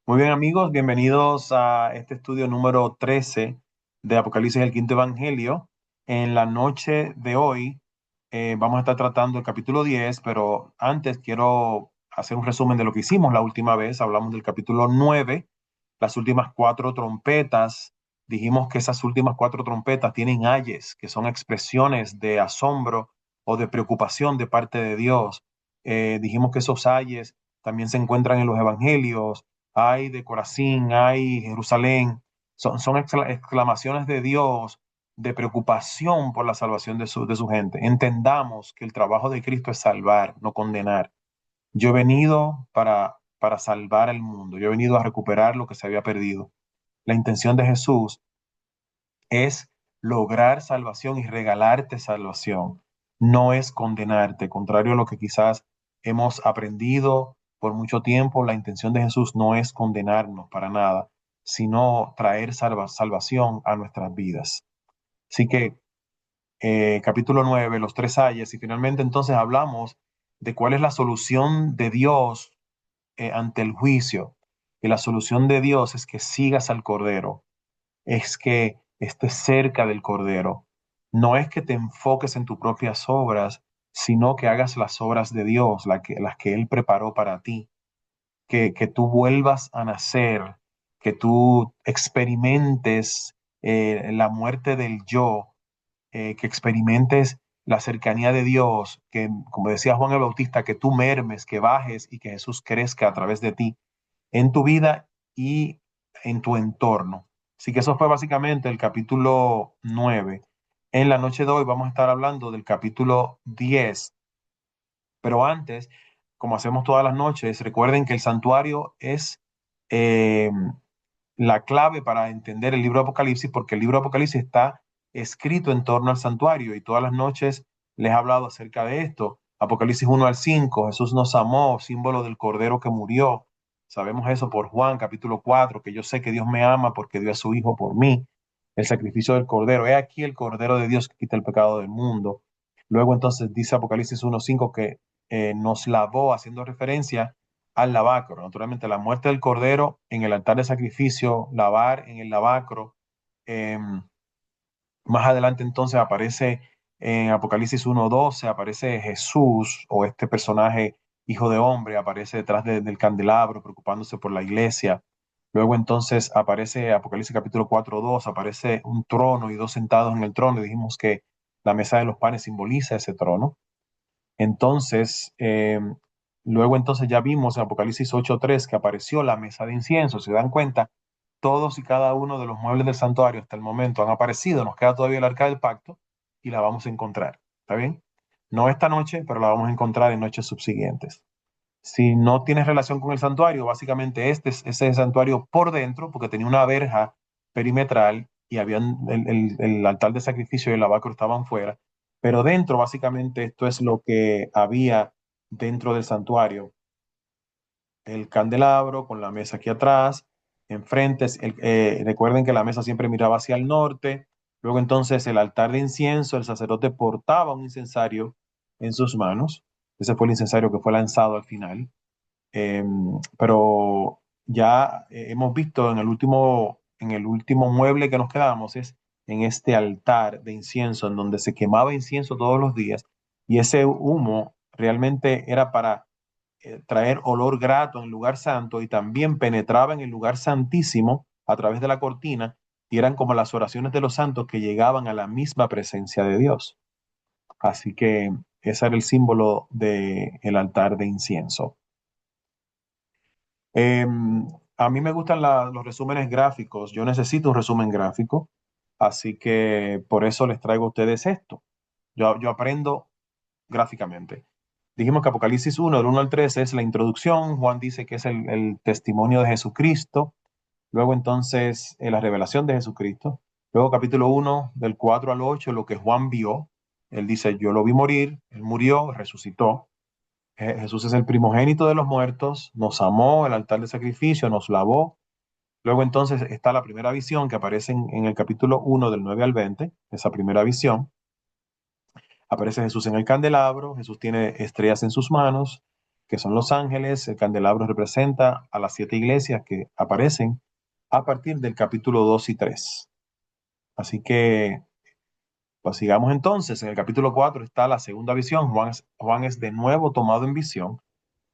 Muy bien, amigos, bienvenidos a este estudio número 13 de Apocalipsis, el quinto evangelio. En la noche de hoy vamos a estar tratando el capítulo 10, pero antes quiero hacer un resumen de lo que hicimos la última vez. Hablamos del capítulo 9, las últimas cuatro trompetas. Dijimos que esas últimas cuatro trompetas tienen ayes, que son expresiones de asombro o de preocupación de parte de Dios. Dijimos que esos ayes también se encuentran en los evangelios. Ay de Corazín, ay Jerusalén, son exclamaciones de Dios de preocupación por la salvación de su gente. Entendamos que el trabajo de Cristo es salvar, no condenar. Yo he venido para salvar el mundo, yo he venido a recuperar lo que se había perdido. La intención de Jesús es lograr salvación y regalarte salvación, no es condenarte, contrario a lo que quizás hemos aprendido por mucho tiempo. La intención de Jesús no es condenarnos para nada, sino traer salvación a nuestras vidas. Así que capítulo 9, los tres ayes, y finalmente entonces hablamos de cuál es la solución de Dios ante el juicio. Y la solución de Dios es que sigas al Cordero, es que estés cerca del Cordero. No es que te enfoques en tus propias obras, sino que hagas las obras de Dios, las que Él preparó para ti. Que tú vuelvas a nacer, que tú experimentes la muerte del yo, que experimentes la cercanía de Dios, que, como decía Juan el Bautista, que tú mermes, que bajes y que Jesús crezca a través de ti en tu vida y en tu entorno. Así que eso fue básicamente el capítulo 9. En la noche de hoy vamos a estar hablando del capítulo 10, pero antes, como hacemos todas las noches, recuerden que el santuario es eh, la clave para entender el libro de Apocalipsis, porque el libro de Apocalipsis está escrito en torno al santuario y todas las noches les he hablado acerca de esto. Apocalipsis 1 al 5, Jesús nos amó, símbolo del Cordero que murió. Sabemos eso por Juan capítulo 4, que yo sé que Dios me ama porque dio a su Hijo por mí. El sacrificio del Cordero. He aquí el Cordero de Dios que quita el pecado del mundo. Luego entonces dice Apocalipsis 1:5 que nos lavó, haciendo referencia al lavacro. Naturalmente, la muerte del cordero en el altar de sacrificio, lavar en el lavacro. Eh, Más adelante entonces aparece en Apocalipsis 1:12, aparece Jesús o este personaje hijo de hombre, aparece detrás del candelabro preocupándose por la iglesia. Luego entonces aparece Apocalipsis capítulo 4:2, aparece un trono y dos sentados en el trono. Y dijimos que la mesa de los panes simboliza ese trono. Entonces, luego entonces ya vimos en Apocalipsis 8:3 que apareció la mesa de incienso. Se dan cuenta, todos y cada uno de los muebles del santuario hasta el momento han aparecido. Nos queda todavía el arca del pacto y la vamos a encontrar. ¿Está bien? No esta noche, pero la vamos a encontrar en noches subsiguientes. Si no tienes relación con el santuario, básicamente ese es el santuario por dentro, porque tenía una verja perimetral y habían el altar de sacrificio y el lavacro estaban fuera. Pero dentro, básicamente, esto es lo que había dentro del santuario. El candelabro con la mesa aquí atrás, enfrente. Recuerden que la mesa siempre miraba hacia el norte. Luego entonces el altar de incienso, el sacerdote portaba un incensario en sus manos. Ese fue el incensario que fue lanzado al final. Eh, pero ya hemos visto en el último mueble que nos quedamos es en este altar de incienso en donde se quemaba incienso todos los días y ese humo realmente era para traer olor grato en el lugar santo y también penetraba en el lugar santísimo a través de la cortina y eran como las oraciones de los santos que llegaban a la misma presencia de Dios. Así que ese era el símbolo del altar de incienso. Eh, a mí me gustan los resúmenes gráficos. Yo necesito un resumen gráfico, así que por eso les traigo a ustedes esto. Yo aprendo gráficamente. Dijimos que Apocalipsis 1 del 1 al 13 es la introducción. Juan dice que es el testimonio de Jesucristo. Luego entonces la revelación de Jesucristo. Luego capítulo 1 del 4 al 8, lo que Juan vio. Él dice, yo lo vi morir, él murió, resucitó. Jesús es el primogénito de los muertos, nos amó, el altar de sacrificio, nos lavó. Luego entonces está la primera visión que aparece en el capítulo 1 del 9 al 20, esa primera visión. Aparece Jesús en el candelabro, Jesús tiene estrellas en sus manos, que son los ángeles. El candelabro representa a las 7 iglesias que aparecen a partir del capítulo 2 y 3. Así que, pues sigamos entonces. En el capítulo 4 está la segunda visión. Juan es de nuevo tomado en visión,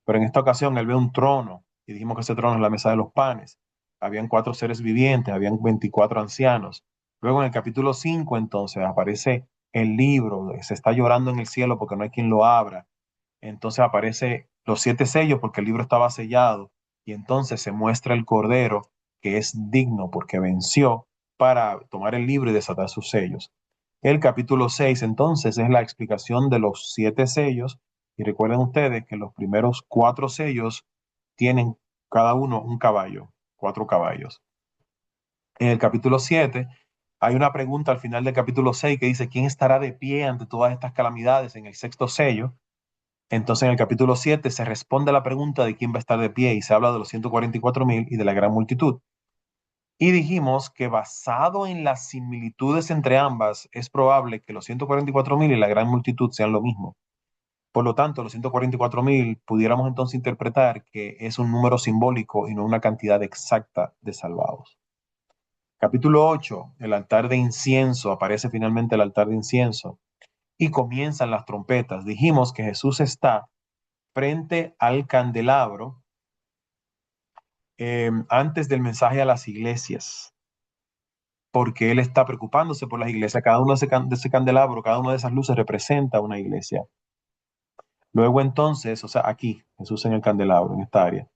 pero en esta ocasión él ve un trono, y dijimos que ese trono es la mesa de los panes. Habían 4 seres vivientes, habían 24 ancianos. Luego en el capítulo 5 entonces aparece el libro, se está llorando en el cielo porque no hay quien lo abra. Entonces aparece los 7 sellos porque el libro estaba sellado, y entonces se muestra el Cordero que es digno porque venció para tomar el libro y desatar sus sellos. El capítulo 6 entonces es la explicación de los 7 sellos, y recuerden ustedes que los primeros 4 sellos tienen cada uno un caballo, 4 caballos. En el capítulo 7 hay una pregunta al final del capítulo 6 que dice: ¿quién estará de pie ante todas estas calamidades en el sexto sello? Entonces en el capítulo 7 se responde a la pregunta de quién va a estar de pie, y se habla de los 144,000 y de la gran multitud. Y dijimos que basado en las similitudes entre ambas, es probable que los 144,000 y la gran multitud sean lo mismo. Por lo tanto, los 144,000 pudiéramos entonces interpretar que es un número simbólico y no una cantidad exacta de salvados. Capítulo 8, el altar de incienso. Aparece finalmente el altar de incienso y comienzan las trompetas. Dijimos que Jesús está frente al candelabro antes del mensaje a las iglesias, porque él está preocupándose por las iglesias. Cada uno de ese candelabro, cada una de esas luces representa una iglesia. Luego entonces, o sea, aquí, Jesús en el candelabro, en esta área,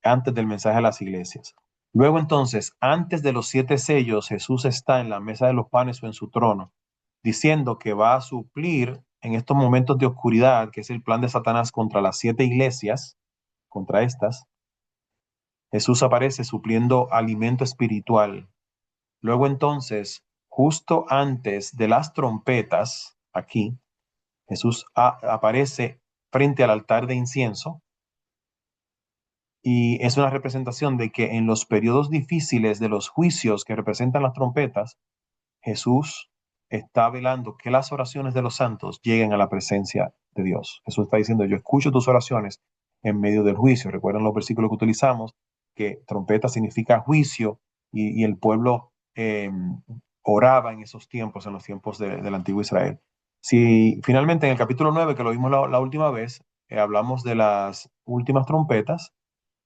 antes del mensaje a las iglesias. Luego entonces, antes de los 7 sellos, Jesús está en la mesa de los panes o en su trono, diciendo que va a suplir en estos momentos de oscuridad, que es el plan de Satanás contra las 7 iglesias, contra estas. Jesús aparece supliendo alimento espiritual. Luego entonces, justo antes de las trompetas, aquí, Jesús aparece frente al altar de incienso, y es una representación de que en los periodos difíciles de los juicios que representan las trompetas, Jesús está velando que las oraciones de los santos lleguen a la presencia de Dios. Jesús está diciendo: yo escucho tus oraciones en medio del juicio. Recuerden los versículos que utilizamos, que trompeta significa juicio, y el pueblo oraba en esos tiempos, en los tiempos del antiguo Israel. Si finalmente en el capítulo 9, que lo vimos la última vez, hablamos de las últimas trompetas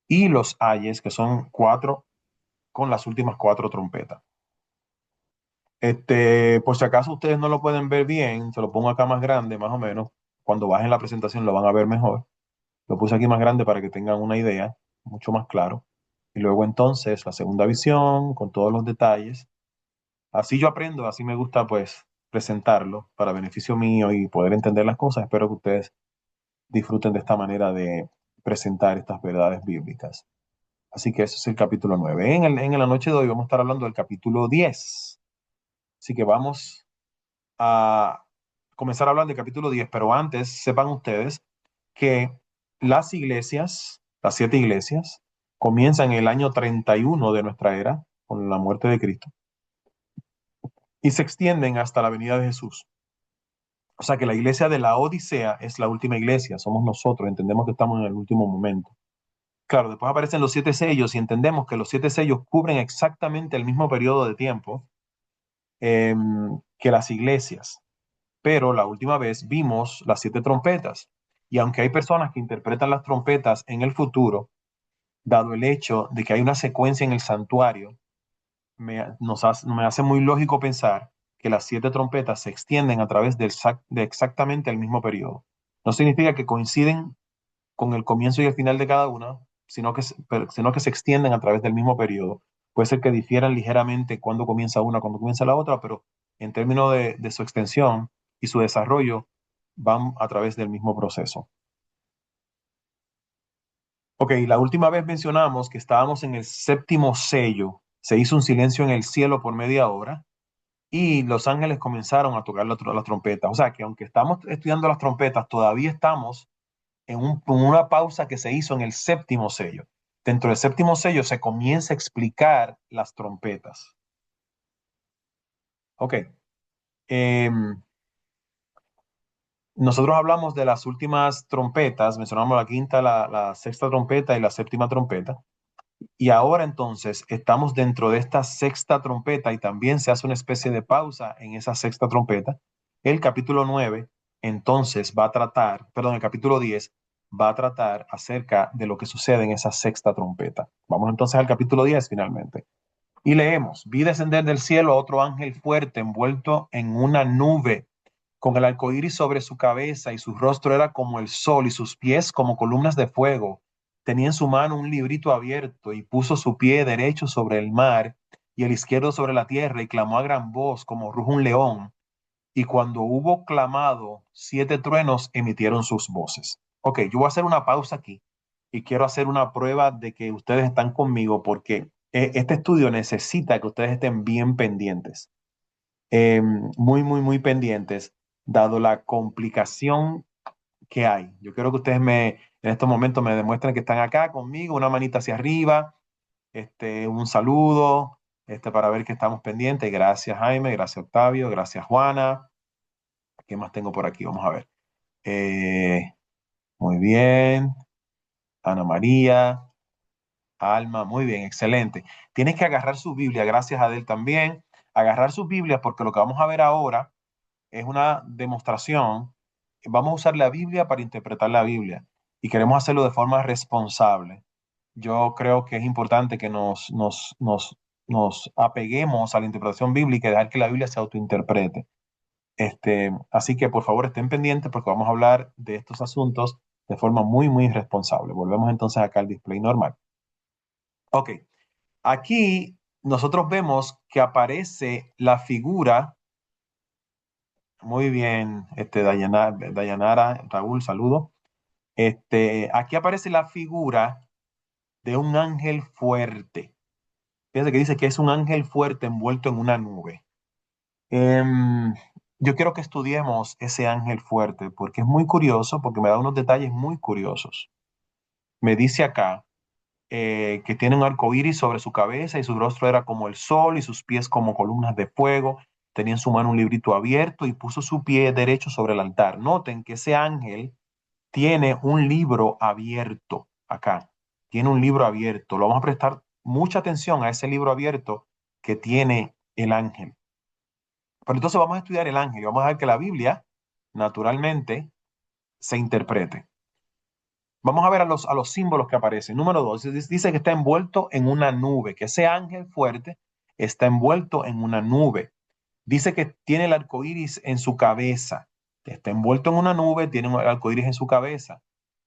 y los ayes, que son 4 con las últimas 4 trompetas. Por si acaso ustedes no lo pueden ver bien, se lo pongo acá más grande, más o menos. Cuando bajen la presentación lo van a ver mejor. Lo puse aquí más grande para que tengan una idea, mucho más claro. Y luego entonces la segunda visión con todos los detalles. Así yo aprendo, así me gusta pues presentarlo para beneficio mío y poder entender las cosas. Espero que ustedes disfruten de esta manera de presentar estas verdades bíblicas. Así que ese es el capítulo 9. En la noche de hoy vamos a estar hablando del capítulo 10. Así que vamos a comenzar a hablar del capítulo 10, pero antes sepan ustedes que las iglesias, las 7 iglesias, comienzan en el año 31 de nuestra era, con la muerte de Cristo, y se extienden hasta la venida de Jesús. O sea que la iglesia de la Odisea es la última iglesia, somos nosotros, entendemos que estamos en el último momento. Claro, después aparecen los 7 sellos y entendemos que los 7 sellos cubren exactamente el mismo periodo de tiempo eh, que las iglesias. Pero la última vez vimos las 7 trompetas. Y aunque hay personas que interpretan las trompetas en el futuro, dado el hecho de que hay una secuencia en el santuario, me hace muy lógico pensar que las 7 trompetas se extienden a través de exactamente el mismo periodo. No significa que coinciden con el comienzo y el final de cada una, sino que se extienden a través del mismo periodo. Puede ser que difieran ligeramente cuando comienza una, cuando comienza la otra, pero en términos de su extensión y su desarrollo, van a través del mismo proceso. Ok, la última vez mencionamos que estábamos en el séptimo sello. Se hizo un silencio en el cielo por media hora y los ángeles comenzaron a tocar la trompeta. O sea que aunque estamos estudiando las trompetas, todavía estamos en una pausa que se hizo en el séptimo sello. Dentro del séptimo sello se comienza a explicar las trompetas. Ok. Nosotros hablamos de las últimas trompetas, mencionamos la quinta, la sexta trompeta y la séptima trompeta. Y ahora entonces estamos dentro de esta sexta trompeta y también se hace una especie de pausa en esa sexta trompeta. El capítulo 9 entonces va a tratar, perdón, el capítulo 10 va a tratar acerca de lo que sucede en esa sexta trompeta. Vamos entonces al capítulo 10 finalmente. Y leemos, vi descender del cielo a otro ángel fuerte envuelto en una nube, con el arco iris sobre su cabeza, y su rostro era como el sol, y sus pies como columnas de fuego. Tenía en su mano un librito abierto, y puso su pie derecho sobre el mar, y el izquierdo sobre la tierra, y clamó a gran voz, como ruge un león. Y cuando hubo clamado, 7 truenos emitieron sus voces. Ok, yo voy a hacer una pausa aquí y quiero hacer una prueba de que ustedes están conmigo porque este estudio necesita que ustedes estén bien pendientes, muy pendientes, dado la complicación que hay. Yo quiero que ustedes en estos momentos me demuestren que están acá conmigo, una manita hacia arriba, un saludo, para ver que estamos pendientes. Gracias, Jaime, gracias, Octavio, gracias, Juana. ¿Qué más tengo por aquí? Vamos a ver. Eh, muy bien. Ana María, Alma, muy bien, excelente. Tienes que agarrar su Biblia, gracias a él también. Agarrar su Biblia porque lo que vamos a ver ahora es una demostración. Vamos a usar la Biblia para interpretar la Biblia y queremos hacerlo de forma responsable. Yo creo que es importante que nos apeguemos a la interpretación bíblica y dejar que la Biblia se autointerprete. Así que por favor estén pendientes porque vamos a hablar de estos asuntos de forma muy responsable. Volvemos entonces acá al display normal. Ok, aquí nosotros vemos que aparece la figura, muy bien, Dayanara, Raúl, saludo. Aquí aparece la figura de un ángel fuerte. Fíjense que dice que es un ángel fuerte envuelto en una nube. Em, yo quiero que estudiemos ese ángel fuerte porque es muy curioso, porque me da unos detalles muy curiosos. Me dice acá que tiene un arco iris sobre su cabeza y su rostro era como el sol y sus pies como columnas de fuego. Tenía en su mano un librito abierto y puso su pie derecho sobre el altar. Noten que ese ángel tiene un libro abierto acá. Tiene un libro abierto. Lo vamos a prestar mucha atención a ese libro abierto que tiene el ángel. Pero entonces vamos a estudiar el ángel y vamos a ver que la Biblia, naturalmente, se interprete. Vamos a ver a los símbolos que aparecen. Número 2, dice que está envuelto en una nube, que ese ángel fuerte está envuelto en una nube. Dice que tiene el arco iris en su cabeza, que está envuelto en una nube, tiene un arco iris en su cabeza.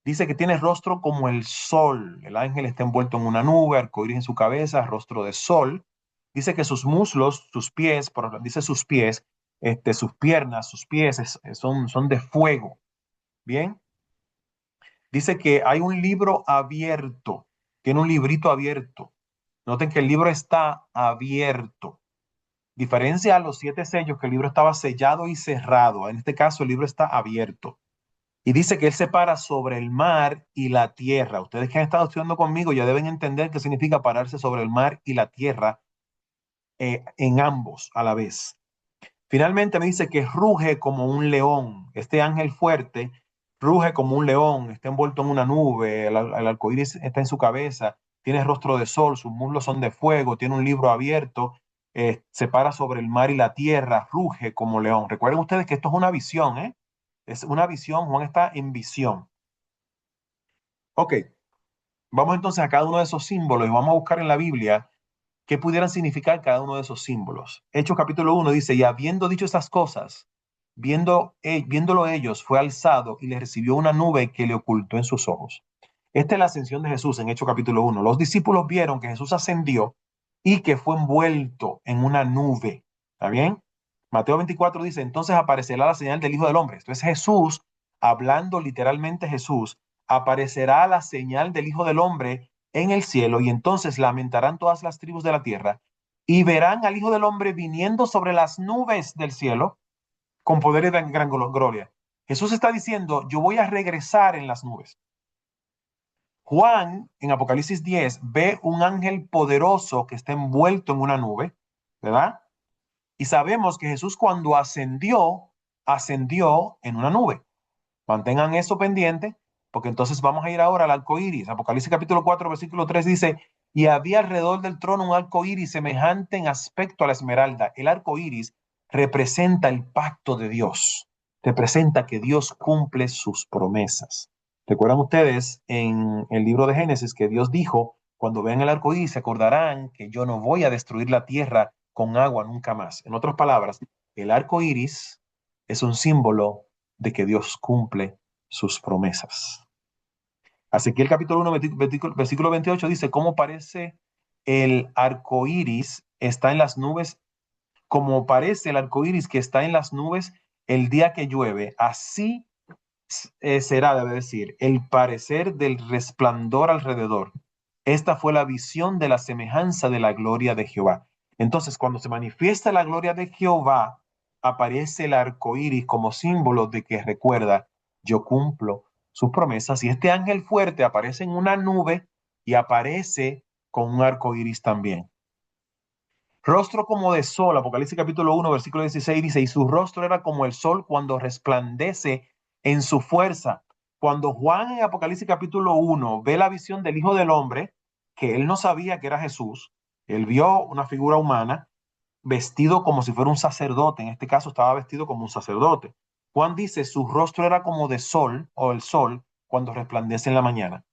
Dice que tiene rostro como el sol. El ángel está envuelto en una nube, arco iris en su cabeza, rostro de sol. Dice que sus muslos, sus pies, dice sus pies, sus piernas, sus pies son de fuego. Bien. Dice que hay un libro abierto, tiene un librito abierto. Noten que el libro está abierto. Diferencia a los 7 sellos, que el libro estaba sellado y cerrado. En este caso, el libro está abierto. Y dice que él se para sobre el mar y la tierra. Ustedes que han estado estudiando conmigo ya deben entender qué significa pararse sobre el mar y la tierra, en ambos a la vez. Finalmente me dice que ruge como un león. Este ángel fuerte ruge como un león, está envuelto en una nube, el arco iris está en su cabeza, tiene rostro de sol, sus muslos son de fuego, tiene un libro abierto, se para sobre el mar y la tierra, ruge como león. Recuerden ustedes que esto es una visión, ¿eh? Es una visión, Juan está en visión. Ok, vamos entonces a cada uno de esos símbolos y vamos a buscar en la Biblia qué pudieran significar cada uno de esos símbolos. Hechos capítulo 1 dice, y habiendo dicho estas cosas, viéndolo ellos, fue alzado y le recibió una nube que le ocultó en sus ojos. Esta es la ascensión de Jesús en Hechos capítulo 1. Los discípulos vieron que Jesús ascendió y que fue envuelto en una nube. ¿Está bien? Mateo 24 dice, entonces aparecerá la señal del Hijo del Hombre. Esto es Jesús, hablando literalmente Jesús, aparecerá la señal del Hijo del Hombre en el cielo y entonces lamentarán todas las tribus de la tierra y verán al Hijo del Hombre viniendo sobre las nubes del cielo con poder y gran gloria. Jesús está diciendo, yo voy a regresar en las nubes. Juan, en Apocalipsis 10, ve un ángel poderoso que está envuelto en una nube, ¿verdad? Y sabemos que Jesús cuando ascendió, ascendió en una nube. Mantengan eso pendiente, porque entonces vamos a ir ahora al arco iris. Apocalipsis capítulo 4, versículo 3 dice, y había alrededor del trono un arco iris semejante en aspecto a la esmeralda. El arco iris representa el pacto de Dios, representa que Dios cumple sus promesas. ¿Recuerdan ustedes en el libro de Génesis que Dios dijo, cuando vean el arco iris se acordarán que yo no voy a destruir la tierra con agua nunca más? En otras palabras, el arco iris es un símbolo de que Dios cumple sus promesas. Ezequiel capítulo 1, versículo 28 dice, ¿cómo parece el arco iris está en las nubes? Como parece el arco iris que está en las nubes el día que llueve, así será, debe decir, el parecer del resplandor alrededor. Esta fue la visión de la semejanza de la gloria de Jehová. Entonces, cuando se manifiesta la gloria de Jehová, aparece el arco iris como símbolo de que recuerda, yo cumplo sus promesas. Y este ángel fuerte aparece en una nube y aparece con un arco iris también. Rostro como de sol, Apocalipsis capítulo 1, versículo 16 dice, y su rostro era como el sol cuando resplandece en su fuerza. Cuando Juan en Apocalipsis capítulo 1 ve la visión del Hijo del Hombre, que él no sabía que era Jesús, él vio una figura humana vestido como si fuera un sacerdote, en este caso estaba vestido como un sacerdote. Juan dice, su rostro era como de sol o el sol cuando resplandece en la mañana.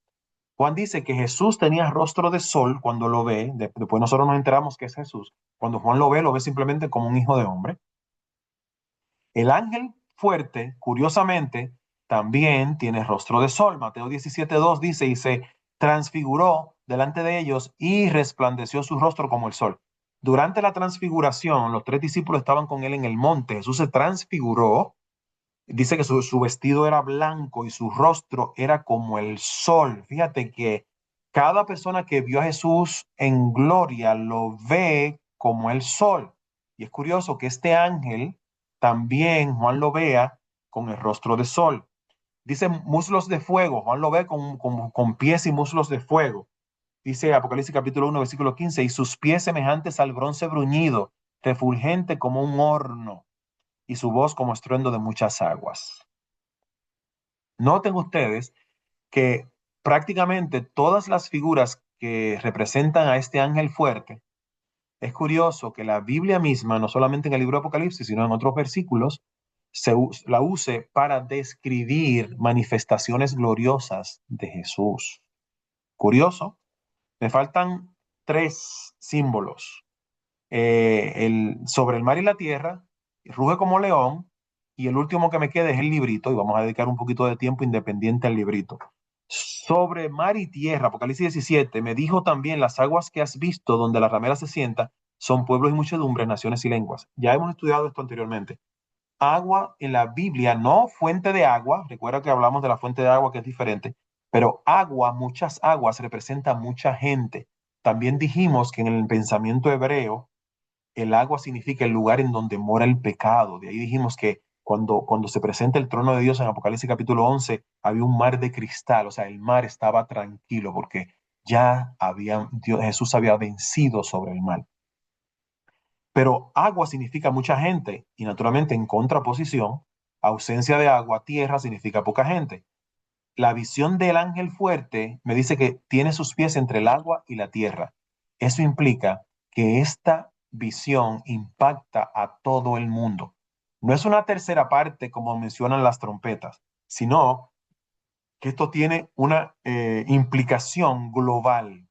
Juan dice que Jesús tenía rostro de sol cuando lo ve, después nosotros nos enteramos que es Jesús. Cuando Juan lo ve simplemente como un hijo de hombre. El ángel fuerte, curiosamente, también tiene rostro de sol. Mateo 17:2 dice, y se transfiguró delante de ellos y resplandeció su rostro como el sol. Durante la transfiguración, los tres discípulos estaban con él en el monte. Jesús se transfiguró. Dice que su vestido era blanco y su rostro era como el sol. Fíjate que cada persona que vio a Jesús en gloria lo ve como el sol. Y es curioso que este ángel también Juan lo vea con el rostro de sol. Dice muslos de fuego. Juan lo ve con pies y muslos de fuego. Dice Apocalipsis capítulo 1, versículo 15, y sus pies semejantes al bronce bruñido, refulgente como un horno, y su voz como estruendo de muchas aguas. Noten ustedes que prácticamente todas las figuras que representan a este ángel fuerte, es curioso que la Biblia misma, no solamente en el libro de Apocalipsis, sino en otros versículos, la use para describir manifestaciones gloriosas de Jesús. Curioso, me faltan tres símbolos. Sobre el mar y la tierra, ruge como león, y el último que me queda es el librito, y vamos a dedicar un poquito de tiempo independiente al librito. Sobre mar y tierra, Apocalipsis 17, me dijo también, las aguas que has visto donde la ramera se sienta son pueblos y muchedumbres, naciones y lenguas. Ya hemos estudiado esto anteriormente. Agua en la Biblia, no fuente de agua, recuerda que hablamos de la fuente de agua que es diferente, pero agua, muchas aguas, representa mucha gente. También dijimos que en el pensamiento hebreo, el agua significa el lugar en donde mora el pecado. De ahí dijimos que cuando se presenta el trono de Dios en Apocalipsis capítulo 11, había un mar de cristal, o sea, el mar estaba tranquilo porque Jesús había vencido sobre el mal. Pero agua significa mucha gente y naturalmente en contraposición, ausencia de agua, tierra significa poca gente. La visión del ángel fuerte me dice que tiene sus pies entre el agua y la tierra. Eso implica que esta visión impacta a todo el mundo. No es una tercera parte como mencionan las trompetas, sino que esto tiene una implicación global,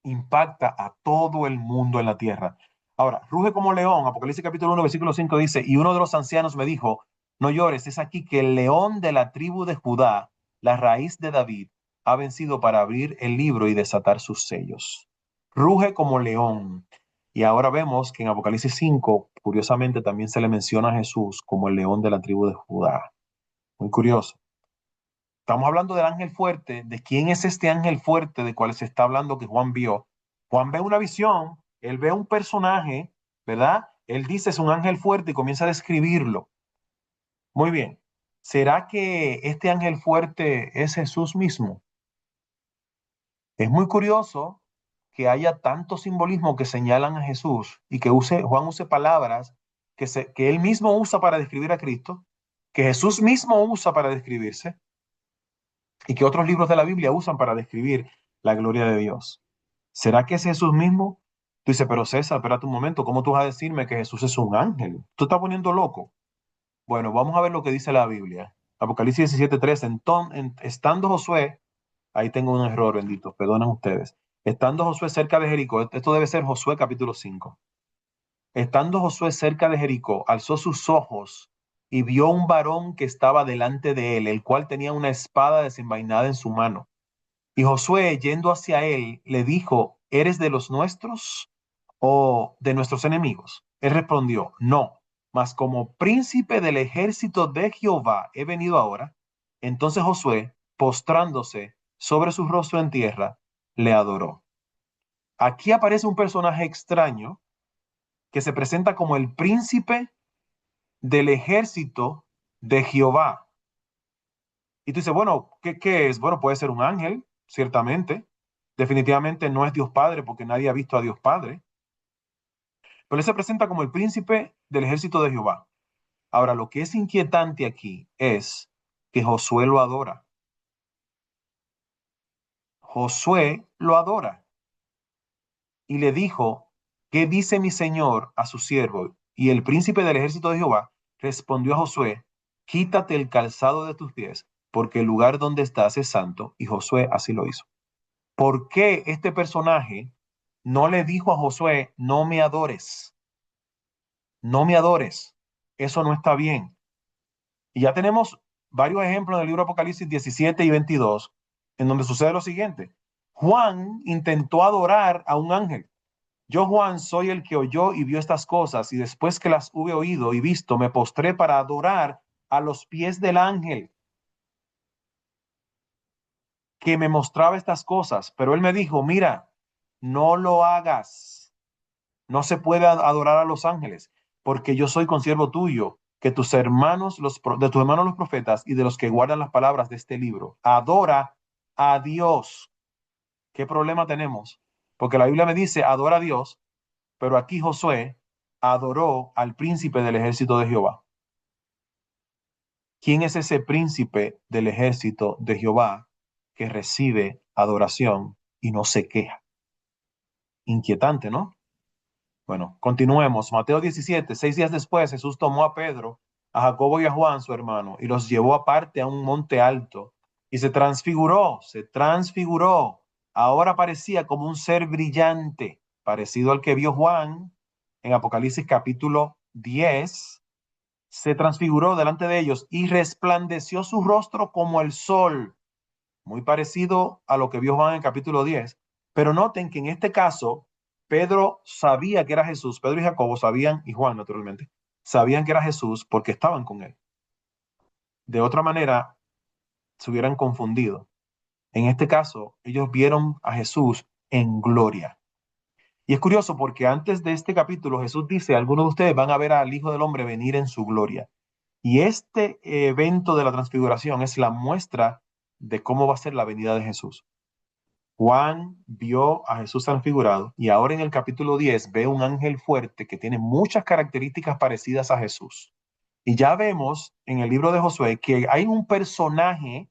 impacta a todo el mundo en la tierra. Ahora, ruge como león, Apocalipsis capítulo 1, versículo 5 dice, y uno de los ancianos me dijo, no llores, es aquí que el león de la tribu de Judá, la raíz de David, ha vencido para abrir el libro y desatar sus sellos. Ruge como león. Y ahora vemos que en Apocalipsis 5, curiosamente, también se le menciona a Jesús como el león de la tribu de Judá. Muy curioso. Estamos hablando del ángel fuerte. ¿De quién es este ángel fuerte de cual se está hablando que Juan vio? Juan ve una visión, él ve un personaje, ¿verdad? Él dice es un ángel fuerte y comienza a describirlo. Muy bien. ¿Será que este ángel fuerte es Jesús mismo? Es muy curioso que haya tanto simbolismo que señalan a Jesús y que Juan use palabras que él mismo usa para describir a Cristo, que Jesús mismo usa para describirse y que otros libros de la Biblia usan para describir la gloria de Dios. ¿Será que es Jesús mismo? Tú dices, pero César, espérate un momento, ¿cómo tú vas a decirme que Jesús es un ángel? Tú estás poniendo loco. Bueno, vamos a ver lo que dice la Biblia. Apocalipsis 17:3, estando Josué, ahí tengo un error, bendito, perdonen ustedes. Estando Josué cerca de Jericó, esto debe ser Josué capítulo 5. Estando Josué cerca de Jericó, alzó sus ojos y vio un varón que estaba delante de él, el cual tenía una espada desenvainada en su mano. Y Josué, yendo hacia él, le dijo, ¿eres de los nuestros o de nuestros enemigos? Él respondió, no, mas como príncipe del ejército de Jehová he venido ahora. Entonces Josué, postrándose sobre su rostro en tierra, le adoró. Aquí aparece un personaje extraño que se presenta como el príncipe del ejército de Jehová. Y tú dices, bueno, ¿qué es? Bueno, puede ser un ángel, ciertamente. Definitivamente no es Dios Padre porque nadie ha visto a Dios Padre. Pero él se presenta como el príncipe del ejército de Jehová. Ahora, lo que es inquietante aquí es que Josué lo adora. Josué lo adora y le dijo, ¿qué dice mi señor a su siervo? Y el príncipe del ejército de Jehová respondió a Josué, quítate el calzado de tus pies, porque el lugar donde estás es santo. Y Josué así lo hizo. ¿Por qué este personaje no le dijo a Josué, no me adores, no me adores? Eso no está bien. Y ya tenemos varios ejemplos en el libro de Apocalipsis 17 y 22, en donde sucede lo siguiente. Juan intentó adorar a un ángel. Yo, Juan, soy el que oyó y vio estas cosas, y después que las hube oído y visto, me postré para adorar a los pies del ángel que me mostraba estas cosas. Pero él me dijo, mira, no lo hagas. No se puede adorar a los ángeles, porque yo soy consiervo tuyo, que tus hermanos, de tus hermanos los profetas y de los que guardan las palabras de este libro. Adora a Dios. ¿Qué problema tenemos? Porque la Biblia me dice, adora a Dios, pero aquí Josué adoró al príncipe del ejército de Jehová. ¿Quién es ese príncipe del ejército de Jehová que recibe adoración y no se queja? Inquietante, ¿no? Bueno, continuemos. Mateo 17, 6 días después, Jesús tomó a Pedro, a Jacobo y a Juan, su hermano, y los llevó aparte a un monte alto, y se transfiguró, se transfiguró. Ahora parecía como un ser brillante, parecido al que vio Juan en Apocalipsis capítulo 10. Se transfiguró delante de ellos y resplandeció su rostro como el sol, muy parecido a lo que vio Juan en capítulo 10. Pero noten que en este caso, Pedro sabía que era Jesús, Pedro y Jacobo sabían, y Juan naturalmente, sabían que era Jesús porque estaban con él. De otra manera, se hubieran confundido. En este caso, ellos vieron a Jesús en gloria. Y es curioso porque antes de este capítulo, Jesús dice, algunos de ustedes van a ver al Hijo del Hombre venir en su gloria. Y este evento de la transfiguración es la muestra de cómo va a ser la venida de Jesús. Juan vio a Jesús transfigurado y ahora en el capítulo 10 ve un ángel fuerte que tiene muchas características parecidas a Jesús. Y ya vemos en el libro de Josué que hay un personaje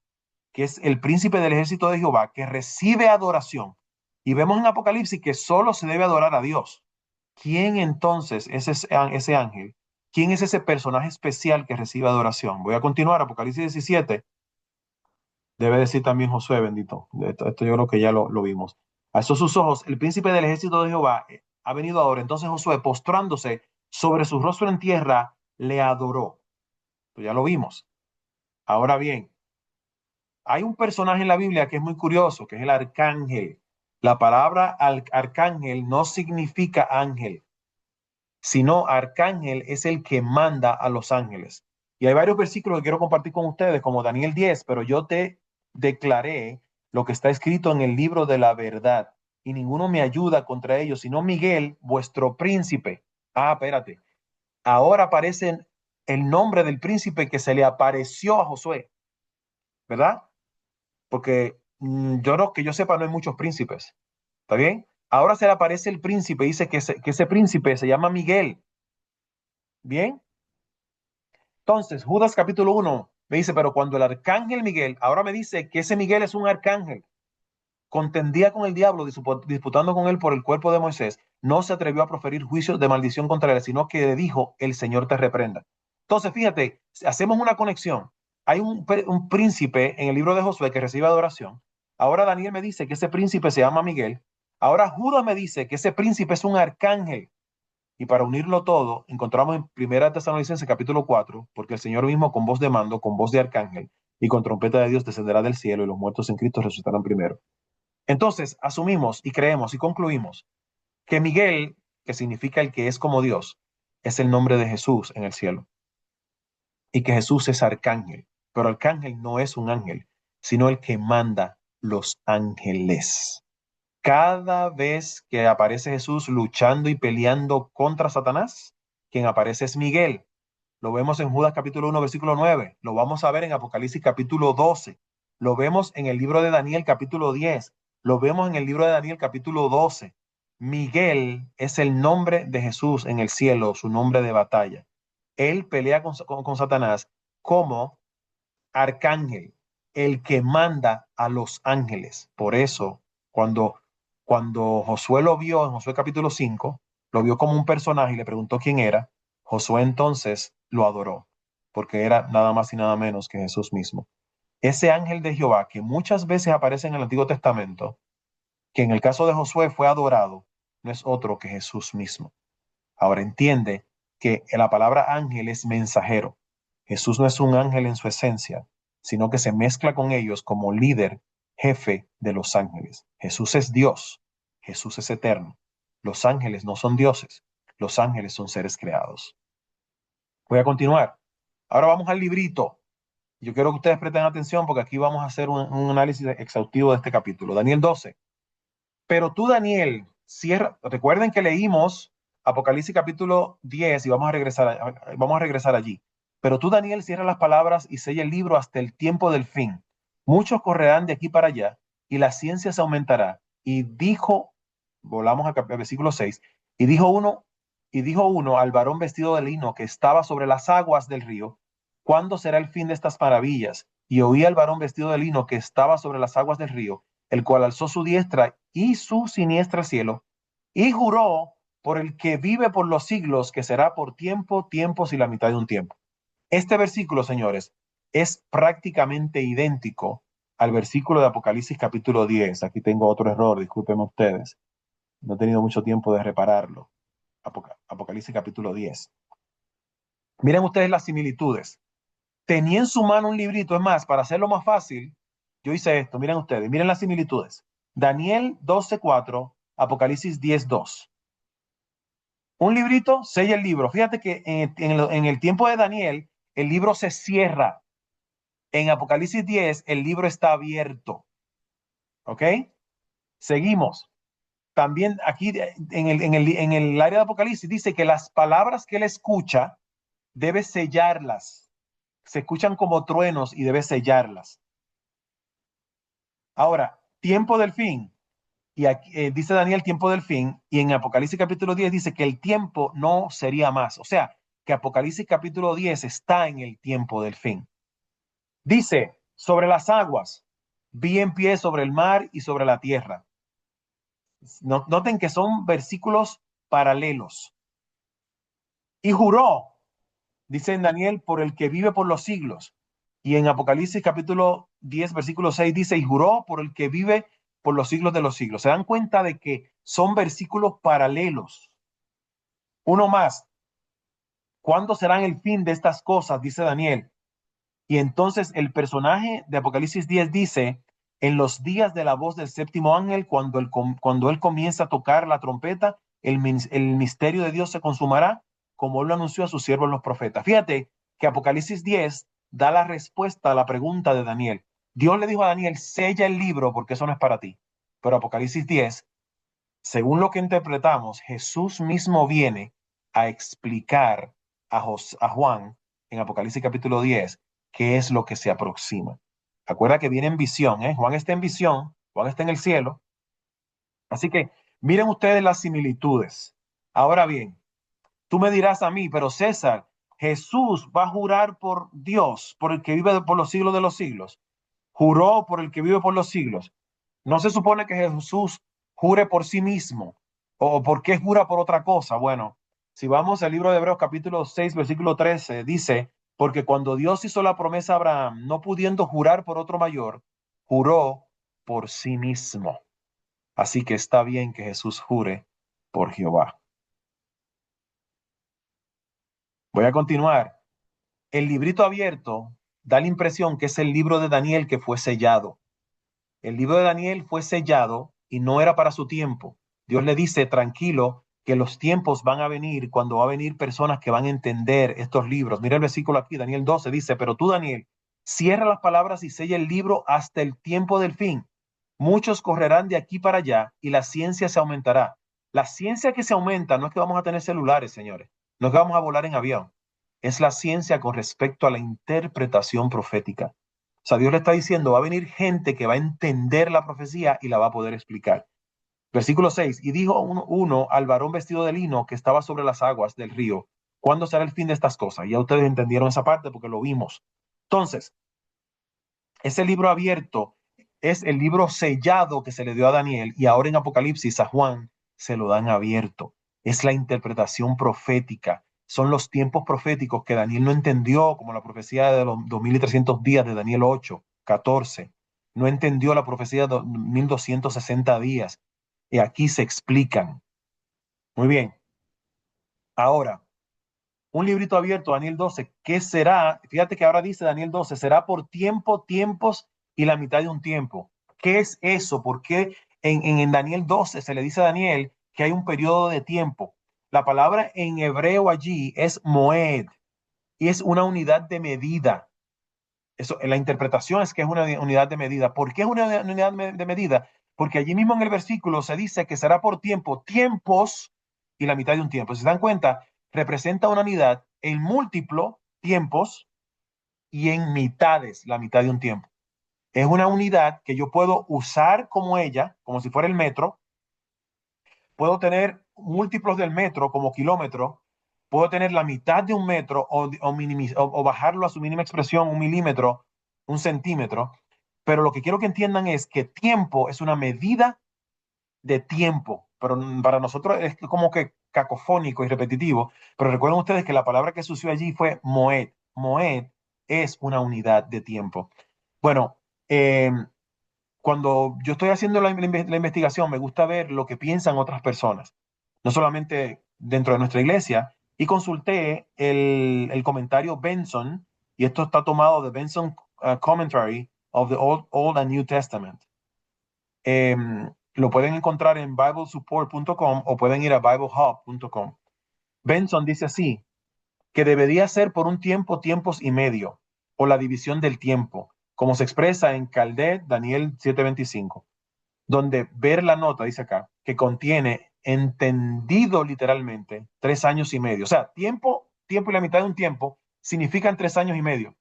que es el príncipe del ejército de Jehová que recibe adoración. Y vemos en Apocalipsis que solo se debe adorar a Dios. ¿Quién entonces es ese ángel? ¿Quién es ese personaje especial que recibe adoración? Voy a continuar, Apocalipsis 17. Debe decir también Josué, bendito. Esto yo creo que ya lo vimos. Alzó sus ojos, el príncipe del ejército de Jehová ha venido ahora. Entonces Josué, postrándose sobre su rostro en tierra, le adoró. Pues ya lo vimos. Ahora bien, hay un personaje en la Biblia que es muy curioso, que es el arcángel. La palabra arcángel no significa ángel, sino arcángel es el que manda a los ángeles. Y hay varios versículos que quiero compartir con ustedes, como Daniel 10, pero yo te declaré lo que está escrito en el libro de la verdad, y ninguno me ayuda contra ellos, sino Miguel, vuestro príncipe. Ah, espérate. Ahora aparece el nombre del príncipe que se le apareció a Josué, ¿verdad? Porque yo no, que yo sepa, no hay muchos príncipes. ¿Está bien? Ahora se le aparece el príncipe, dice que ese príncipe se llama Miguel. ¿Bien? Entonces, Judas capítulo 1 me dice, pero cuando el arcángel Miguel, ahora me dice que ese Miguel es un arcángel, contendía con el diablo, disputando con él por el cuerpo de Moisés, no se atrevió a proferir juicio de maldición contra él, sino que le dijo, el Señor te reprenda. Entonces, fíjate, hacemos una conexión. Hay un príncipe en el libro de Josué que recibe adoración. Ahora Daniel me dice que ese príncipe se llama Miguel. Ahora Judas me dice que ese príncipe es un arcángel. Y para unirlo todo, encontramos en Primera Tesalonicenses capítulo 4, porque el Señor mismo con voz de mando, con voz de arcángel y con trompeta de Dios descenderá del cielo y los muertos en Cristo resucitarán primero. Entonces, asumimos y creemos y concluimos que Miguel, que significa el que es como Dios, es el nombre de Jesús en el cielo y que Jesús es arcángel, pero arcángel no es un ángel, sino el que manda los ángeles. Cada vez que aparece Jesús luchando y peleando contra Satanás, quien aparece es Miguel. Lo vemos en Judas capítulo 1, versículo 9. Lo vamos a ver en Apocalipsis capítulo 12. Lo vemos en el libro de Daniel capítulo 10. Lo vemos en el libro de Daniel capítulo 12. Miguel es el nombre de Jesús en el cielo, su nombre de batalla. Él pelea con Satanás como arcángel, el que manda a los ángeles. Por eso, cuando Josué lo vio en Josué capítulo 5, lo vio como un personaje y le preguntó quién era, Josué entonces lo adoró, porque era nada más y nada menos que Jesús mismo. Ese ángel de Jehová que muchas veces aparece en el Antiguo Testamento, que en el caso de Josué fue adorado, no es otro que Jesús mismo. Ahora entiende que la palabra ángel es mensajero. Jesús no es un ángel en su esencia, sino que se mezcla con ellos como líder, jefe de los ángeles. Jesús es Dios, Jesús es eterno. Los ángeles no son dioses, los ángeles son seres creados. Voy a continuar. Ahora vamos al librito. Yo quiero que ustedes presten atención porque aquí vamos a hacer un análisis exhaustivo de este capítulo. Daniel 12. Pero tú, Daniel, cierra. Recuerden que leímos Apocalipsis capítulo 10 y vamos a regresar allí. Pero tú, Daniel, cierra las palabras y sella el libro hasta el tiempo del fin. Muchos correrán de aquí para allá y la ciencia se aumentará. Y dijo, volamos al versículo 6, y dijo uno al varón vestido de lino que estaba sobre las aguas del río, ¿cuándo será el fin de estas maravillas? Y oí al varón vestido de lino que estaba sobre las aguas del río, el cual alzó su diestra y su siniestra al cielo, y juró por el que vive por los siglos, que será por tiempo, tiempos y la mitad de un tiempo. Este versículo, señores, es prácticamente idéntico al versículo de Apocalipsis capítulo 10. Aquí tengo otro error, discúlpenme ustedes. No he tenido mucho tiempo de repararlo. Apocalipsis capítulo 10. Miren ustedes las similitudes. Tenía en su mano un librito, es más, para hacerlo más fácil, yo hice esto, miren ustedes, miren las similitudes. Daniel 12:4, Apocalipsis 10:2. Un librito, sella el libro. Fíjate que en el tiempo de Daniel, el libro se cierra. En Apocalipsis 10, el libro está abierto. ¿Ok? Seguimos. También aquí en el área de Apocalipsis dice que las palabras que él escucha debe sellarlas. Se escuchan como truenos y debe sellarlas. Ahora, tiempo del fin. Y aquí, dice Daniel tiempo del fin. Y en Apocalipsis capítulo 10 dice que el tiempo no sería más. O sea, que Apocalipsis capítulo 10 está en el tiempo del fin. Dice, sobre las aguas, vi en pie sobre el mar y sobre la tierra. Noten que son versículos paralelos. Y juró, dice en Daniel, por el que vive por los siglos. Y en Apocalipsis capítulo 10, versículo 6 dice, y juró por el que vive por los siglos de los siglos. ¿Se dan cuenta de que son versículos paralelos? Uno más. ¿Cuándo serán el fin de estas cosas? Dice Daniel. Y entonces el personaje de Apocalipsis 10 dice, en los días de la voz del séptimo ángel, cuando él comienza a tocar la trompeta, el misterio de Dios se consumará, como él lo anunció a sus siervos los profetas. Fíjate que Apocalipsis 10 da la respuesta a la pregunta de Daniel. Dios le dijo a Daniel, sella el libro porque eso no es para ti. Pero Apocalipsis 10, según lo que interpretamos, Jesús mismo viene a explicar a Juan en Apocalipsis capítulo 10 qué es lo que se aproxima. Acuerda que viene en visión, ¿eh? Juan está en visión, Juan está en el cielo. Así que miren ustedes las similitudes. Ahora bien, tú me dirás a mí, pero César, Jesús va a jurar por Dios, por el que vive por los siglos de los siglos. Juró por el que vive por los siglos. No se supone que Jesús jure por sí mismo. ¿O por qué jura por otra cosa? Bueno, si vamos al libro de Hebreos capítulo 6, versículo 13, dice, porque cuando Dios hizo la promesa a Abraham, no pudiendo jurar por otro mayor, juró por sí mismo. Así que está bien que Jesús jure por Jehová. Voy a continuar. El librito abierto da la impresión que es el libro de Daniel que fue sellado. El libro de Daniel fue sellado y no era para su tiempo. Dios le dice, tranquilo, que los tiempos van a venir cuando va a venir personas que van a entender estos libros. Mira el versículo aquí, Daniel 12, dice, pero tú, Daniel, cierra las palabras y sella el libro hasta el tiempo del fin. Muchos correrán de aquí para allá y la ciencia se aumentará. La ciencia que se aumenta no es que vamos a tener celulares, señores, no es que vamos a volar en avión, es la ciencia con respecto a la interpretación profética. O sea, Dios le está diciendo, va a venir gente que va a entender la profecía y la va a poder explicar. Versículo 6, y dijo uno al varón vestido de lino que estaba sobre las aguas del río, ¿cuándo será el fin de estas cosas? Ya ustedes entendieron esa parte porque lo vimos. Entonces, ese libro abierto es el libro sellado que se le dio a Daniel y ahora en Apocalipsis a Juan se lo dan abierto. Es la interpretación profética. Son los tiempos proféticos que Daniel no entendió, como la profecía de los 2300 días de Daniel 8, 14. No entendió la profecía de 1260 días. Y aquí se explican. Muy bien. Ahora, un librito abierto, Daniel 12, ¿qué será? Fíjate que ahora dice Daniel 12, será por tiempo, tiempos y la mitad de un tiempo. ¿Qué es eso? ¿Por qué en Daniel 12 se le dice a Daniel que hay un periodo de tiempo? La palabra en hebreo allí es moed y es una unidad de medida. Eso, la interpretación es que es una unidad de medida. ¿Por qué es una unidad de medida? Porque allí mismo en el versículo se dice que será por tiempo, tiempos y la mitad de un tiempo. Si se dan cuenta, representa una unidad en múltiplo tiempos y en mitades, la mitad de un tiempo. Es una unidad que yo puedo usar como ella, como si fuera el metro. Puedo tener múltiplos del metro como kilómetro. Puedo tener la mitad de un metro o bajarlo a su mínima expresión, un milímetro, un centímetro. Pero lo que quiero que entiendan es que tiempo es una medida de tiempo, pero para nosotros es como que cacofónico y repetitivo. Pero recuerden ustedes que la palabra que se usó allí fue moed. Moed es una unidad de tiempo. Bueno, cuando yo estoy haciendo la investigación, me gusta ver lo que piensan otras personas, no solamente dentro de nuestra iglesia, y consulté el comentario Benson, y esto está tomado de Benson Commentary of the Old and New Testament. Lo pueden encontrar en biblesupport.com o pueden ir a biblehub.com. Benson dice así, que debería ser por un tiempo, tiempos y medio, o la división del tiempo, como se expresa en Caldet, Daniel 7:25, donde ver la nota, dice acá, que contiene, entendido literalmente, 3 años y medio. O sea, tiempo, tiempo y la mitad de un tiempo significan 3 años y medio.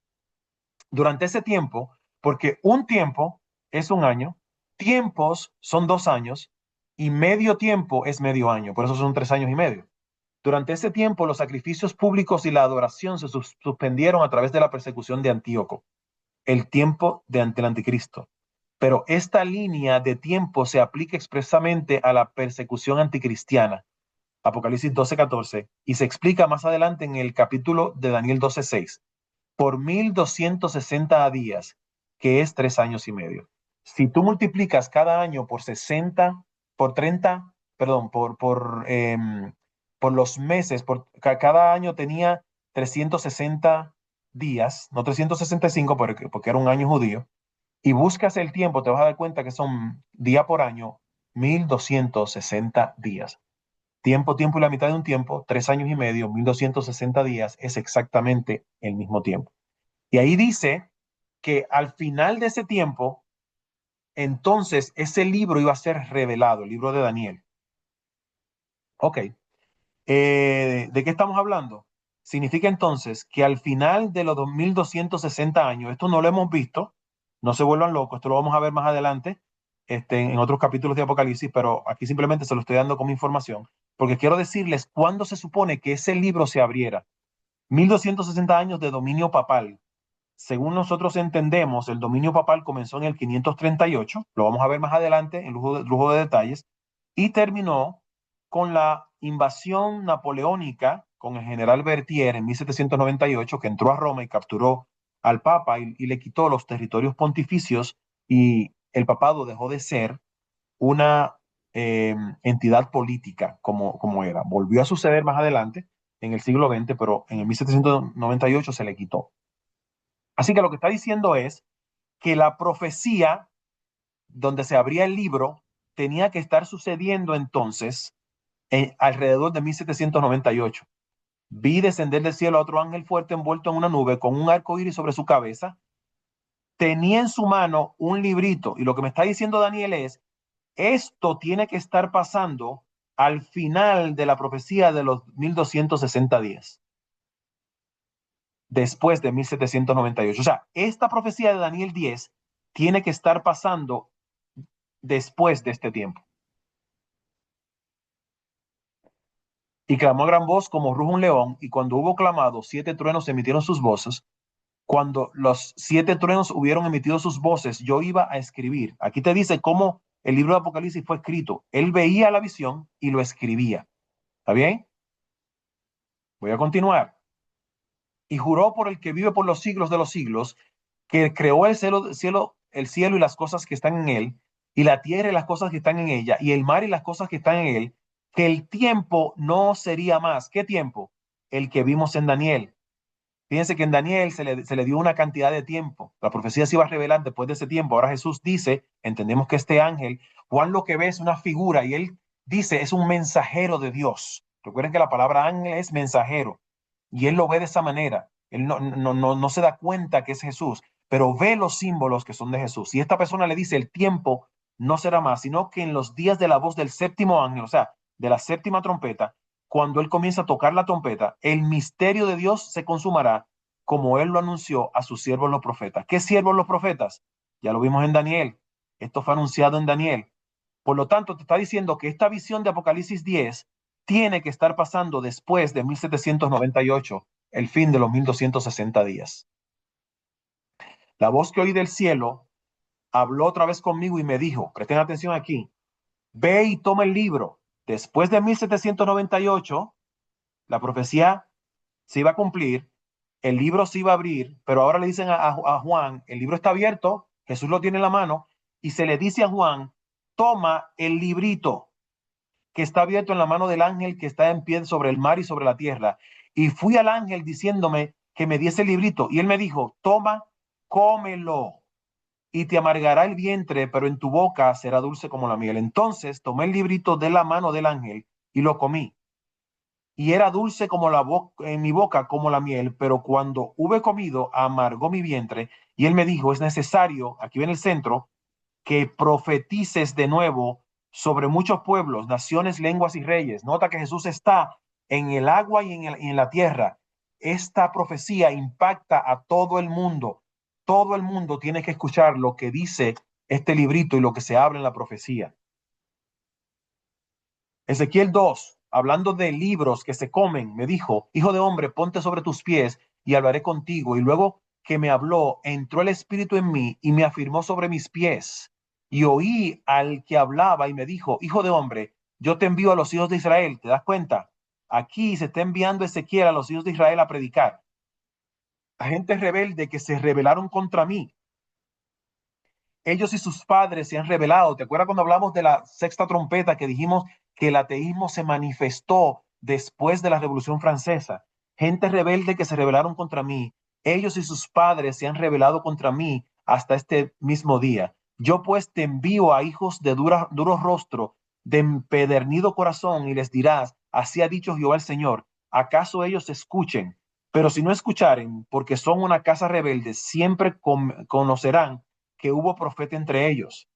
Durante ese tiempo, porque un tiempo es un año, tiempos son 2 años y medio tiempo es medio año, por eso son 3 años y medio. Durante ese tiempo, los sacrificios públicos y la adoración se suspendieron a través de la persecución de Antíoco, el tiempo de ante el anticristo. Pero esta línea de tiempo se aplica expresamente a la persecución anticristiana, Apocalipsis 12:14, y se explica más adelante en el capítulo de Daniel 12:6, por 1260 días, que es 3 años y medio. Si tú multiplicas cada año por 60, por 30, perdón, por los meses, cada año tenía 360 días, no 365 porque era un año judío, y buscas el tiempo, te vas a dar cuenta que son día por año 1260 días. Tiempo, tiempo y la mitad de un tiempo, 3 años y medio, 1260 días es exactamente el mismo tiempo. Y ahí dice que al final de ese tiempo, entonces ese libro iba a ser revelado, el libro de Daniel. Ok, ¿de qué estamos hablando? Significa entonces que al final de los 2260 años, esto no lo hemos visto, no se vuelvan locos, esto lo vamos a ver más adelante en otros capítulos de Apocalipsis, pero aquí simplemente se lo estoy dando como información, porque quiero decirles cuándo se supone que ese libro se abriera. 1260 años de dominio papal. Según nosotros entendemos, el dominio papal comenzó en el 538, lo vamos a ver más adelante en lujo de detalles, y terminó con la invasión napoleónica con el general Berthier en 1798, que entró a Roma y capturó al Papa y le quitó los territorios pontificios, y el papado dejó de ser una entidad política como era. Volvió a suceder más adelante en el siglo XX, pero en el 1798 se le quitó. Así que lo que está diciendo es que la profecía donde se abría el libro tenía que estar sucediendo entonces alrededor de 1798. Vi descender del cielo a otro ángel fuerte envuelto en una nube con un arco iris sobre su cabeza. Tenía en su mano un librito, y lo que me está diciendo Daniel es, esto tiene que estar pasando al final de la profecía de los 1260 días, después de 1798. O sea, esta profecía de Daniel 10 tiene que estar pasando después de este tiempo. Y clamó a gran voz como ruge un león, y cuando hubo clamado, 7 truenos emitieron sus voces. Cuando los 7 truenos hubieron emitido sus voces, yo iba a escribir. Aquí te dice cómo el libro de Apocalipsis fue escrito. Él veía la visión y lo escribía. ¿Está bien? Voy a continuar. Y juró por el que vive por los siglos de los siglos, que creó el cielo y las cosas que están en él, y la tierra y las cosas que están en ella, y el mar y las cosas que están en él, que el tiempo no sería más. ¿Qué tiempo? El que vimos en Daniel. Fíjense que en Daniel se le dio una cantidad de tiempo. La profecía se iba a revelar después de ese tiempo. Ahora Jesús dice, entendemos que este ángel, Juan lo que ve es una figura, y él dice, es un mensajero de Dios. Recuerden que la palabra ángel es mensajero, y él lo ve de esa manera. Él no se da cuenta que es Jesús, pero ve los símbolos que son de Jesús. Y esta persona le dice, el tiempo no será más, sino que en los días de la voz del séptimo ángel, o sea, de la séptima trompeta, cuando él comienza a tocar la trompeta, el misterio de Dios se consumará como él lo anunció a sus siervos los profetas. ¿Qué siervos los profetas? Ya lo vimos en Daniel. Esto fue anunciado en Daniel. Por lo tanto, te está diciendo que esta visión de Apocalipsis 10 tiene que estar pasando después de 1798, el fin de los 1260 días. La voz que oí del cielo habló otra vez conmigo y me dijo, presten atención aquí, ve y toma el libro. Después de 1798, la profecía se iba a cumplir, el libro se iba a abrir, pero ahora le dicen a Juan, el libro está abierto, Jesús lo tiene en la mano, y se le dice a Juan, toma el librito que está abierto en la mano del ángel que está en pie sobre el mar y sobre la tierra. Y fui al ángel diciéndome que me diese el librito, y él me dijo, toma, cómelo, y te amargará el vientre, pero en tu boca será dulce como la miel. Entonces tomé el librito de la mano del ángel y lo comí, y era dulce como en mi boca como la miel, pero cuando hube comido, amargó mi vientre. Y él me dijo, es necesario, aquí en el centro, que profetices de nuevo sobre muchos pueblos, naciones, lenguas y reyes. Nota que Jesús está en el agua y en la tierra. Esta profecía impacta a todo el mundo. Todo el mundo tiene que escuchar lo que dice este librito y lo que se habla en la profecía. Ezequiel 2, hablando de libros que se comen, me dijo, hijo de hombre, ponte sobre tus pies y hablaré contigo. Y luego que me habló, entró el Espíritu en mí y me afirmó sobre mis pies. Y oí al que hablaba y me dijo, hijo de hombre, yo te envío a los hijos de Israel. ¿Te das cuenta? Aquí se está enviando Ezequiel a los hijos de Israel a predicar. A gente rebelde que se rebelaron contra mí. Ellos y sus padres se han rebelado. ¿Te acuerdas cuando hablamos de la sexta trompeta que dijimos que el ateísmo se manifestó después de la Revolución Francesa? Gente rebelde que se rebelaron contra mí. Ellos y sus padres se han rebelado contra mí hasta este mismo día. Yo pues te envío a hijos de duro rostro, de empedernido corazón, y les dirás, así ha dicho Jehová el Señor, ¿acaso ellos escuchen? Pero si no escucharen, porque son una casa rebelde, siempre conocerán que hubo profeta entre ellos.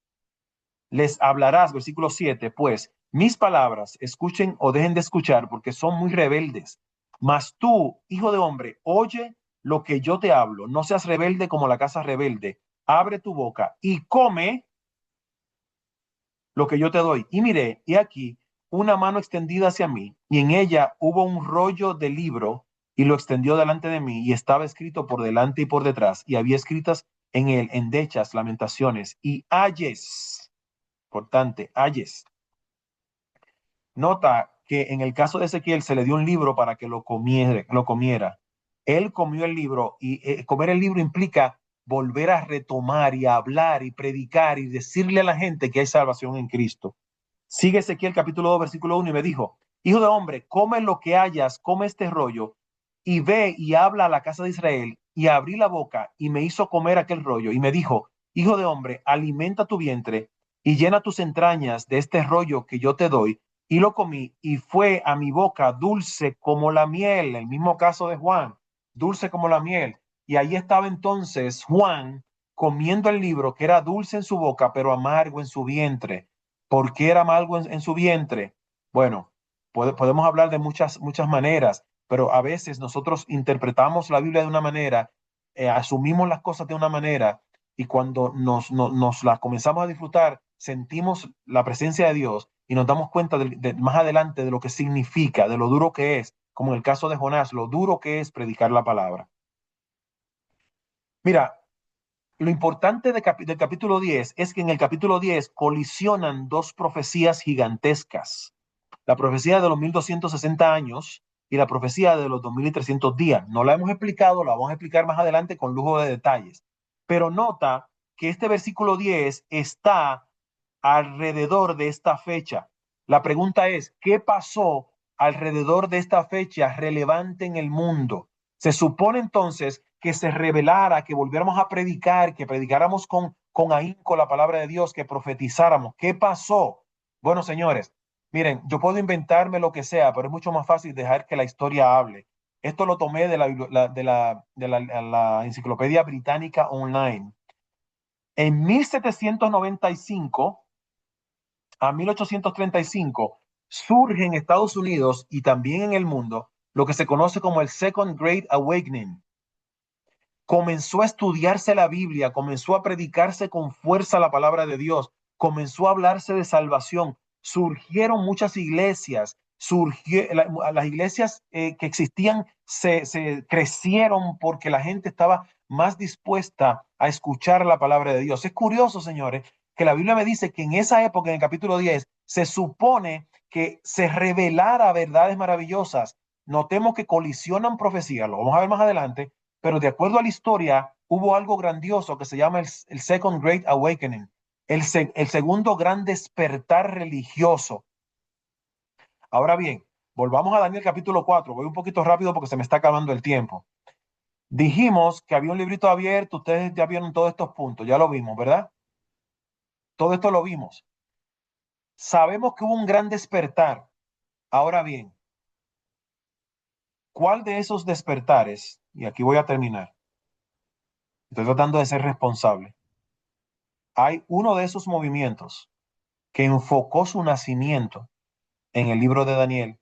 Les hablarás, versículo 7, pues mis palabras escuchen o dejen de escuchar porque son muy rebeldes. Mas tú, hijo de hombre, oye lo que yo te hablo. No seas rebelde como la casa rebelde. Abre tu boca y come lo que yo te doy. Y miré, y aquí una mano extendida hacia mí, y en ella hubo un rollo de libro y lo extendió delante de mí, y estaba escrito por delante y por detrás, y había escritas en él endechas, lamentaciones y ayes. Importante, ayes. Nota que en el caso de Ezequiel se le dio un libro para que lo comiera. Él comió el libro y comer el libro implica volver a retomar y a hablar y predicar y decirle a la gente que hay salvación en Cristo. Sigue Ezequiel capítulo 2, versículo 1 y me dijo, hijo de hombre, come lo que hayas, come este rollo y ve y habla a la casa de Israel. Y abrí la boca y me hizo comer aquel rollo y me dijo, hijo de hombre, alimenta tu vientre y llena tus entrañas de este rollo que yo te doy. Y lo comí y fue a mi boca dulce como la miel, el mismo caso de Juan, dulce como la miel. Y ahí estaba entonces Juan comiendo el libro que era dulce en su boca, pero amargo en su vientre. ¿Por qué era amargo en su vientre? Bueno, podemos hablar de muchas maneras, pero a veces nosotros interpretamos la Biblia de una manera, asumimos las cosas de una manera, y cuando nos las comenzamos a disfrutar, sentimos la presencia de Dios y nos damos cuenta más adelante de lo que significa, de lo duro que es, como en el caso de Jonás, lo duro que es predicar la palabra. Mira, lo importante del capítulo 10 es que en el capítulo 10 colisionan dos profecías gigantescas. La profecía de los 1260 años y la profecía de los 2300 días. No la hemos explicado, la vamos a explicar más adelante con lujo de detalles. Pero nota que este versículo 10 está alrededor de esta fecha. La pregunta es, ¿qué pasó alrededor de esta fecha relevante en el mundo? Se supone entonces que se revelara, que volviéramos a predicar, que predicáramos con ahínco la palabra de Dios, que profetizáramos. ¿Qué pasó? Bueno, señores, miren, yo puedo inventarme lo que sea, pero es mucho más fácil dejar que la historia hable. Esto lo tomé de la Enciclopedia Británica Online. En 1795 a 1835 surge en Estados Unidos y también en el mundo lo que se conoce como el Second Great Awakening. Comenzó a estudiarse la Biblia, comenzó a predicarse con fuerza la palabra de Dios, comenzó a hablarse de salvación, surgieron muchas iglesias, las iglesias que existían se crecieron porque la gente estaba más dispuesta a escuchar la palabra de Dios. Es curioso, señores, que la Biblia me dice que en esa época, en el capítulo 10, se supone que se revelara verdades maravillosas. Notemos que colisionan profecías, lo vamos a ver más adelante, pero de acuerdo a la historia, hubo algo grandioso que se llama el Second Great Awakening, el segundo gran despertar religioso. Ahora bien, volvamos a Daniel capítulo 4. Voy un poquito rápido porque se me está acabando el tiempo. Dijimos que había un librito abierto, ustedes ya vieron todos estos puntos, ya lo vimos, ¿verdad? Todo esto lo vimos. Sabemos que hubo un gran despertar. Ahora bien, ¿cuál de esos despertares, y aquí voy a terminar, estoy tratando de ser responsable, hay uno de esos movimientos que enfocó su nacimiento en el libro de Daniel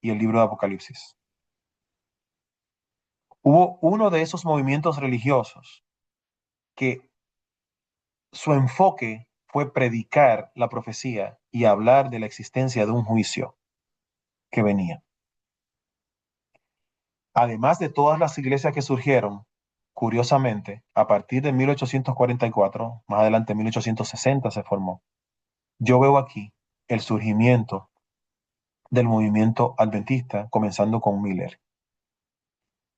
y el libro de Apocalipsis? Hubo uno de esos movimientos religiosos que su enfoque fue predicar la profecía y hablar de la existencia de un juicio que venía. Además de todas las iglesias que surgieron, curiosamente, a partir de 1844, más adelante en 1860 se formó. Yo veo aquí el surgimiento del movimiento adventista, comenzando con Miller.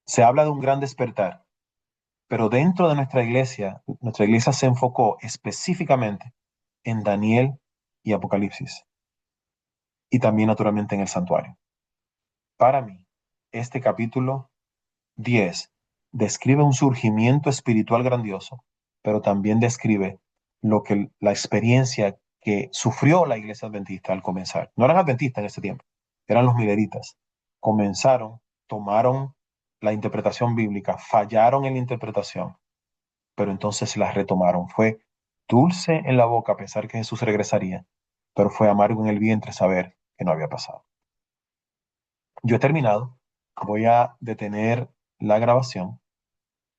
Se habla de un gran despertar, pero dentro de nuestra iglesia se enfocó específicamente en Daniel y Apocalipsis, y también naturalmente en el santuario. Para mí, este capítulo 10 describe un surgimiento espiritual grandioso, pero también describe la experiencia que sufrió la iglesia adventista al comenzar. No eran adventistas en ese tiempo, eran los mileritas. Comenzaron, tomaron la interpretación bíblica, fallaron en la interpretación, pero entonces la retomaron. Fue dulce en la boca pensar que Jesús regresaría, pero fue amargo en el vientre saber que no había pasado. Yo he terminado, voy a detener la grabación